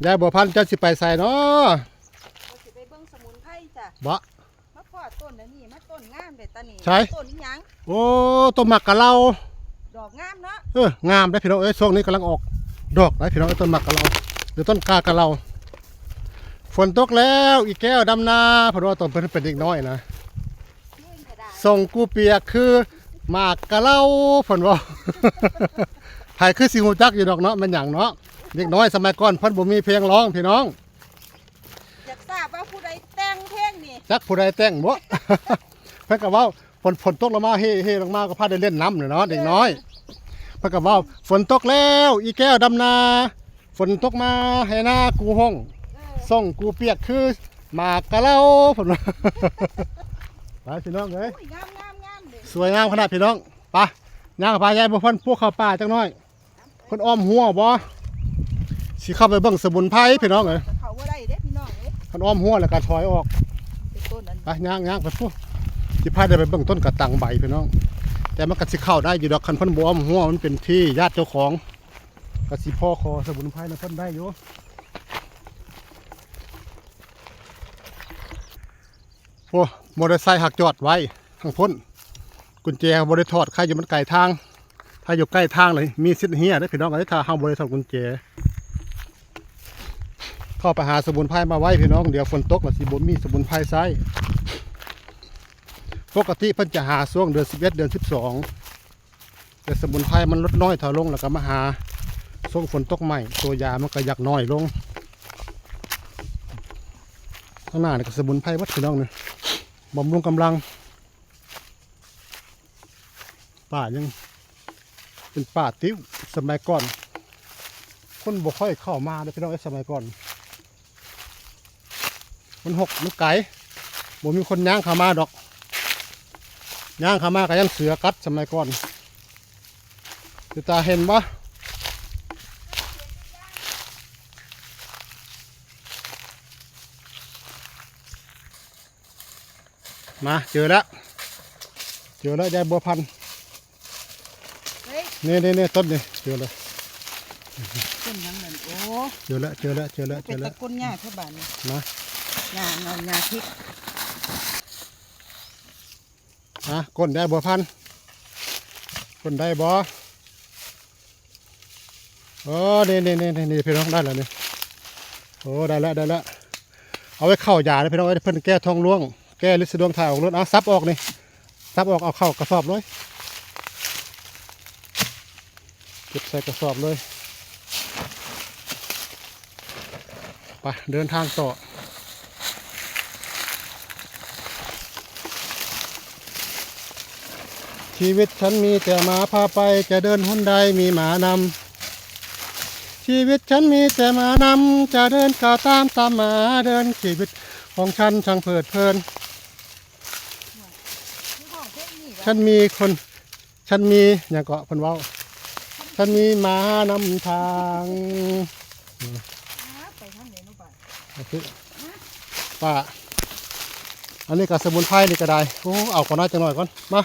ยายบัวพันธุ์จะสิไปใส่เนาะก็สิไปเบิ่งสมุนไพรจ้ะบ่มาพอต้นอันนี้มาต้นงามเด้ตานี่ใช่ต้นอีหยังโอ้ต้นหมักกะเหล่าดอกงามเนาะงามได้พี่น้องช่วงนี้กำลังออกดอกได้พี่น้องต้นหมักกะเหล่าหรือต้นกากะเหล่าฝนตกแล้วอีแก้วดำนาเพราะว่าต้นเพิ่นเป็นเด็กน้อยนะส่งกูเปียกคือหมากกะเหล่าฝนว่าไผคือสิฮู้จักอยู่ดอกเนาะมันหยังเนาะเด็กน้อยสมัยก่อนเพิ่นบ่มีเพลงร้องพี่น้องอยากทราบว่าผู้ใดแต่งเพลงนี่จักผู้ใดแต่งบ่ เพิ่นก็เว้าฝนตกลงมาเฮ่ลงมาก็พาได้เล่นน้ำเนาะเด็กน้อยเพิ่นก็เว้าฝนตกแล้วอีแก้วดำนาฝนตกมาให้หน้ากูห้องส่งกูเปียกคือหมากกะเหล่าเพิ่นว่า ไปพี่น้องเอ้ยงามเด้สวยงามขนาดพี่น้องไปย่างกับพายายบ่เพิ่นพวกเข้าป่าจักหน่อยเพิ่นอ้อมหัวบ่สิเข้าไปเบิ่งสมุนไพรพี่น้องเอ้ยเขาบ่ได้เด้พี่น้องเอ้ยเพิ่นอ้อมหัวแล้วก็ถอยออกเป็นต้นอันไปย่างไปพวกสิพาได้ไปเบิ่งต้นกระตังใบพี่น้องแต่มันก็สิเข้าได้อยู่ดอกคันเพิ่นบ่อ้อมหัวมันเป็นที่ญาติเจ้าของก็สิพ่อคอสมุนไพรนะเพิ่นได้อยู่โอ้มอเตอร์ไซค์หักจอดไว้ข้างพ้นกุญแจบ่ได้ถอดใครอยู่มันไกลทางถ้าอยู่ใกล้ทางเลยมีสิทธิ์เฮียเด้อพี่น้องเอ้ยถ้าเฮาบ่ได้ถอดกุญแจเข้าไปหาสมุนไพรมาไว้พี่น้องเดี๋ยวฝนตกแล้วสิบ่มีสมุนไพรใช้ปกติเพิ่นจะหาช่วงเดือน11เดือน12แต่สมุนไพรมันลดน้อยถอยลงแล้วก็มาหาช่วงฝนตกใหม่ตัวยามันก็อยากน้อยลงข้างหน้านี่ก็สมุนไพรวัดพี่น้องนี่บำรุงกำลังป่ายังเป็นป่าติ้วสมัยก่อนคนบ่ค่อยเข้ามาเลยพี่น้องสมัยก่อนมันหกมันไก่บ่มีคนย่างเข้ามาดอกย่างเข้ามาก็ยังเสือกัดสมัยก่อนคือตาเห็นปะมาเจอแล้วยายบัวพันธุ์นี่ต้นนี่เจอแล้วต้นยังนั่นโอ้เจอแล้วเป็นตะกุนหญ้าเท่าบ้านนี่นะหญ้าพริกก้นได้บัวพันธุ์ก้นได้บ่โอ้นี่พี่น้องได้แล้วนี่โอ้ได้แล้วเอาไว้เข้ายาเลยพี่น้องเพิ่นแก้ท้องร่วงแก้ลินดวงถ่ายออกรถเอาซับออกนี่ซับออกเอาเข้ากระสอบเลยเก็บใส่กระสอบเลยไปเดินทางต่อชีวิตฉันมีแต่หมาพาไปจะเดินหนใดมีหมานำชีวิตฉันมีแต่หมานำจะเดินก้าวตามหมาเดินชีวิตของฉันช่างเพลิดเพลินฉันมีอย่างเกาะพันเว้าฉันมีหมานำทางไปทางไหนนู่นป้าอันนี้กับสมุนไพรนี่ก็ได้โอ้เอาก่อนหน้าจะหน่อยก่อนมา